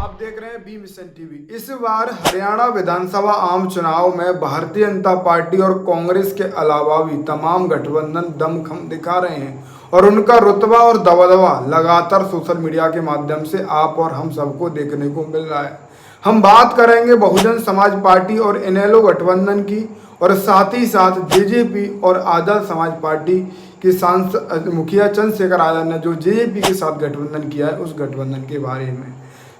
आप देख रहे हैं बी मिशन टीवी। इस बार हरियाणा विधानसभा आम चुनाव में भारतीय जनता पार्टी और कांग्रेस के अलावा भी तमाम गठबंधन दमखम दिखा रहे हैं और उनका रुतबा और दबदबा लगातार सोशल मीडिया के माध्यम से आप और हम सबको देखने को मिल रहा है। हम बात करेंगे बहुजन समाज पार्टी और इनेलो गठबंधन की और साथ ही साथ जेजेपी और आजाद समाज पार्टी के सांसद मुखिया चंद्रशेखर आजाद ने जो जेजेपी के साथ गठबंधन किया है उस गठबंधन के बारे में।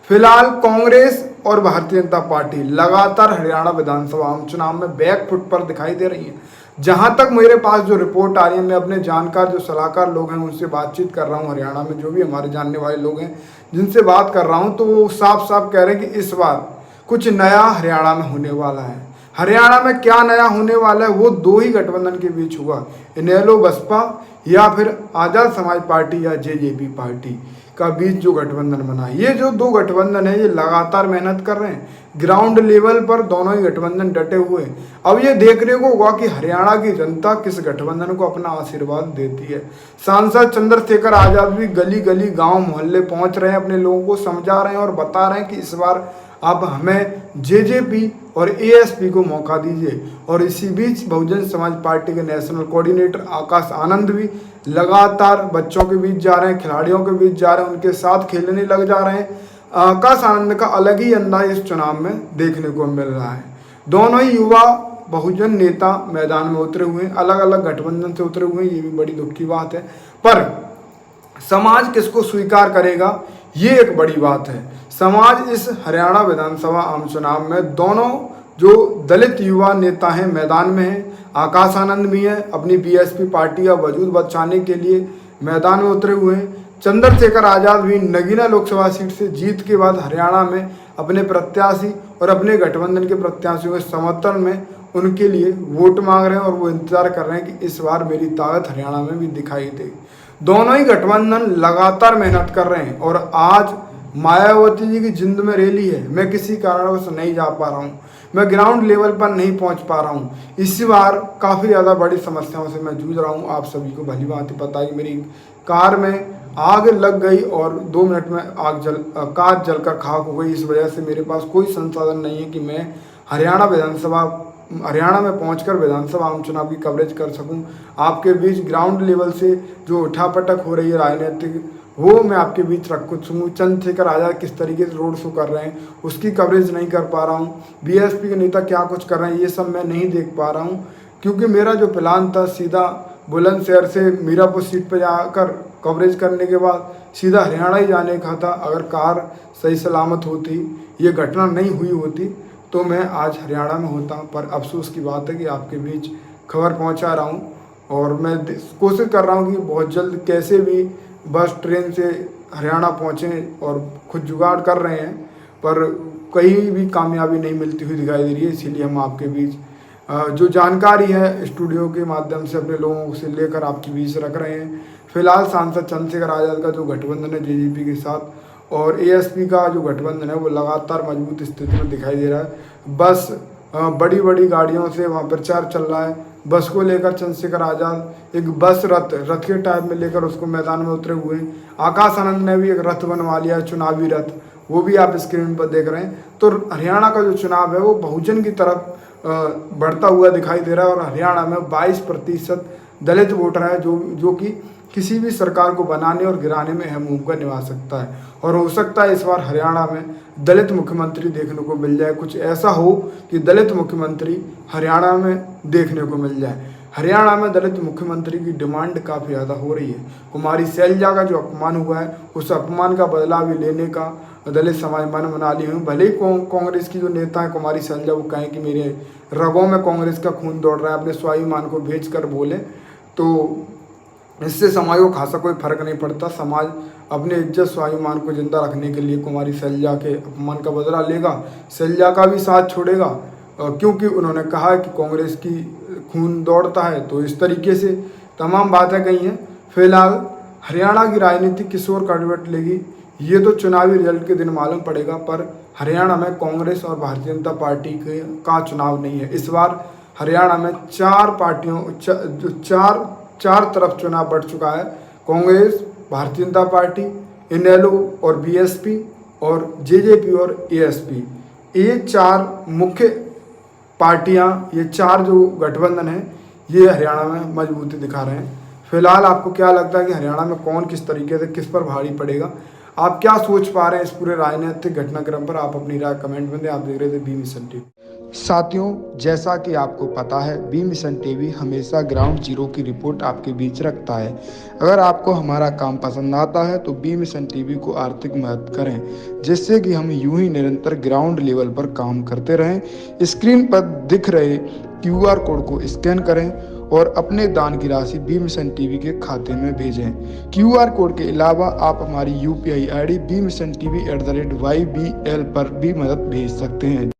फिलहाल कांग्रेस और भारतीय जनता पार्टी लगातार हरियाणा विधानसभा आम चुनाव में बैकफुट पर दिखाई दे रही है। जहां तक मेरे पास जो रिपोर्ट आ रही है, मैं अपने जानकार जो सलाहकार लोग हैं उनसे बातचीत कर रहा हूं, हरियाणा में जो भी हमारे जानने वाले लोग हैं जिनसे बात कर रहा हूं, तो वो साफ साफ कह रहे हैं कि इस बार कुछ नया हरियाणा में होने वाला है। हरियाणा में क्या नया होने वाला है वो दो ही गठबंधन के बीच हुआ, इनेलो बसपा या फिर आजाद समाज पार्टी या जेजेपी पार्टी का बीच जो गठबंधन बना है। ये जो दो गठबंधन है ये लगातार मेहनत कर रहे हैं, ग्राउंड लेवल पर दोनों ही गठबंधन डटे हुए हैं। अब ये देखने को होगा कि हरियाणा की जनता किस गठबंधन को अपना आशीर्वाद देती है। सांसद चंद्रशेखर आजाद भी गली गली गांव मोहल्ले पहुंच रहे हैं, अपने लोगों को समझा रहे हैं और बता रहे हैं कि इस बार आप हमें जेजेपी और एएसपी को मौका दीजिए। और इसी बीच बहुजन समाज पार्टी के नेशनल कोऑर्डिनेटर आकाश आनंद भी लगातार बच्चों के बीच जा रहे हैं, खिलाड़ियों के बीच जा रहे हैं, उनके साथ खेलने लग जा रहे हैं। आकाश आनंद का अलग ही अंदाज इस चुनाव में देखने को मिल रहा है। दोनों ही युवा बहुजन नेता मैदान में उतरे हुए हैं, अलग अलग गठबंधन से उतरे हुए हैं, ये भी बड़ी दुख की बात है। पर समाज किसको स्वीकार करेगा ये एक बड़ी बात है। समाज इस हरियाणा विधानसभा आम चुनाव में दोनों जो दलित युवा नेता हैं मैदान में हैं। आकाश आनंद भी हैं, अपनी बीएसपी पार्टी का वजूद बचाने के लिए मैदान में उतरे हुए हैं। चंद्रशेखर आजाद भी नगीना लोकसभा सीट से जीत के बाद हरियाणा में अपने प्रत्याशी और अपने गठबंधन के प्रत्याशियों के समर्थन में उनके लिए वोट मांग रहे हैं और वो इंतजार कर रहे हैं कि इस बार मेरी ताकत हरियाणा में भी दिखाई दे। दोनों ही गठबंधन लगातार मेहनत कर रहे हैं और आज मायावती जी की जिंद में रैली है, मैं किसी कारणवश नहीं जा पा रहा हूँ, मैं ग्राउंड लेवल पर नहीं पहुँच पा रहा हूँ। इस बार काफ़ी ज़्यादा बड़ी समस्याओं से मैं जूझ रहा हूँ। आप सभी को भली भांति पता है कि मेरी कार में आग लग गई और 2 मिनट में कार जलकर खाक हो गई। इस वजह से मेरे पास कोई संसाधन नहीं है कि मैं हरियाणा में पहुंचकर विधानसभा आम चुनाव की कवरेज कर सकूं। आपके बीच ग्राउंड लेवल से जो उठापटक हो रही है राजनीतिक, वो मैं आपके बीच रख सकूँ। चंद्रशेखर आजाद किस तरीके से रोड शो कर रहे हैं उसकी कवरेज नहीं कर पा रहा हूँ। बीएसपी के नेता क्या कुछ कर रहे हैं ये सब मैं नहीं देख पा रहा हूँ, क्योंकि मेरा जो प्लान था सीधा बुलंदशहर से मीरापुर सीट पर जाकर कवरेज करने के बाद सीधा हरियाणा ही जाने का था। अगर कार सही सलामत होती, ये घटना नहीं हुई होती, तो मैं आज हरियाणा में होता। पर अफसोस की बात है कि आपके बीच खबर पहुंचा रहा हूं और मैं कोशिश कर रहा हूं कि बहुत जल्द कैसे भी बस ट्रेन से हरियाणा पहुंचें और खुद जुगाड़ कर रहे हैं, पर कहीं भी कामयाबी नहीं मिलती हुई दिखाई दे रही है। इसीलिए हम आपके बीच जो जानकारी है स्टूडियो के माध्यम से अपने लोगों से लेकर आपके बीच रख रहे हैं। फिलहाल सांसद चंद्रशेखर आजाद का जो गठबंधन है जेजेपी के साथ और एएसपी का जो गठबंधन है वो लगातार मजबूत स्थिति में दिखाई दे रहा है। बस बड़ी बड़ी गाड़ियों से वहाँ प्रचार चल रहा है। बस को लेकर चंद्रशेखर आजाद एक बस रथ के टाइप में लेकर उसको मैदान में उतरे हुए हैं। आकाश आनंद ने भी एक रथ बनवा लिया है, चुनावी रथ, वो भी आप स्क्रीन पर देख रहे हैं। तो हरियाणा का जो चुनाव है वो बहुजन की तरफ बढ़ता हुआ दिखाई दे रहा है और हरियाणा में 22% दलित वोटर है जो कि किसी भी सरकार को बनाने और गिराने में अहम भूमिका निभा सकता है। और हो सकता है इस बार हरियाणा में दलित मुख्यमंत्री देखने को मिल जाए, कुछ ऐसा हो कि दलित मुख्यमंत्री हरियाणा में देखने को मिल जाए। हरियाणा में दलित मुख्यमंत्री की डिमांड काफ़ी ज़्यादा हो रही है। कुमारी शैलजा का जो अपमान हुआ है उस अपमान का बदला भी लेने का दलित समाज मन बना लिए हुए। भले ही कांग्रेस की जो नेता है कुमारी शैलजा वो कहें कि मेरे रगों में कांग्रेस का खून दौड़ रहा है, अपने स्वाभिमान को बेच कर बोले, तो इससे समाज को खासा कोई फर्क नहीं पड़ता। समाज अपने इज्जत स्वाभिमान को जिंदा रखने के लिए कुमारी शैलजा के अपमान का बदला लेगा, शैलजा का भी साथ छोड़ेगा, क्योंकि उन्होंने कहा कि कांग्रेस की खून दौड़ता है। तो इस तरीके से तमाम बातें कही हैं। फिलहाल हरियाणा की राजनीति किस ओर करवट लेगी ये तो चुनावी रिजल्ट के दिन मालूम पड़ेगा, पर हरियाणा में कांग्रेस और भारतीय जनता पार्टी का चुनाव नहीं है। इस बार हरियाणा में चार तरफ चुनाव बढ़ चुका है। कांग्रेस, भारतीय जनता पार्टी, इनेलो और बीएसपी और जेजेपी और एएसपी, ये 4 मुख्य पार्टियां, ये 4 जो गठबंधन है, ये हरियाणा में मजबूती दिखा रहे हैं। फिलहाल आपको क्या लगता है कि हरियाणा में कौन किस तरीके से किस पर भारी पड़ेगा? आप क्या सोच पा रहे हैं इस पूरे राजनीतिक घटनाक्रम पर? आप अपनी राय कमेंट में दें। आप देख रहे थे बी मिशन टीवी। साथियों, जैसा कि आपको पता है, बी मिशन टीवी हमेशा ग्राउंड जीरो की रिपोर्ट आपके बीच रखता है। अगर आपको हमारा काम पसंद आता है तो बी मिशन टीवी को आर्थिक मदद करें, जिससे कि हम यूं ही निरंतर ग्राउंड लेवल पर काम करते रहें। स्क्रीन पर दिख रहे QR कोड को स्कैन करें और अपने दान की राशि बी मिशन टीवी के खाते में भेजें। QR कोड के अलावा आप हमारी UPI ID BMissionTV@YBL पर भी मदद भेज सकते हैं।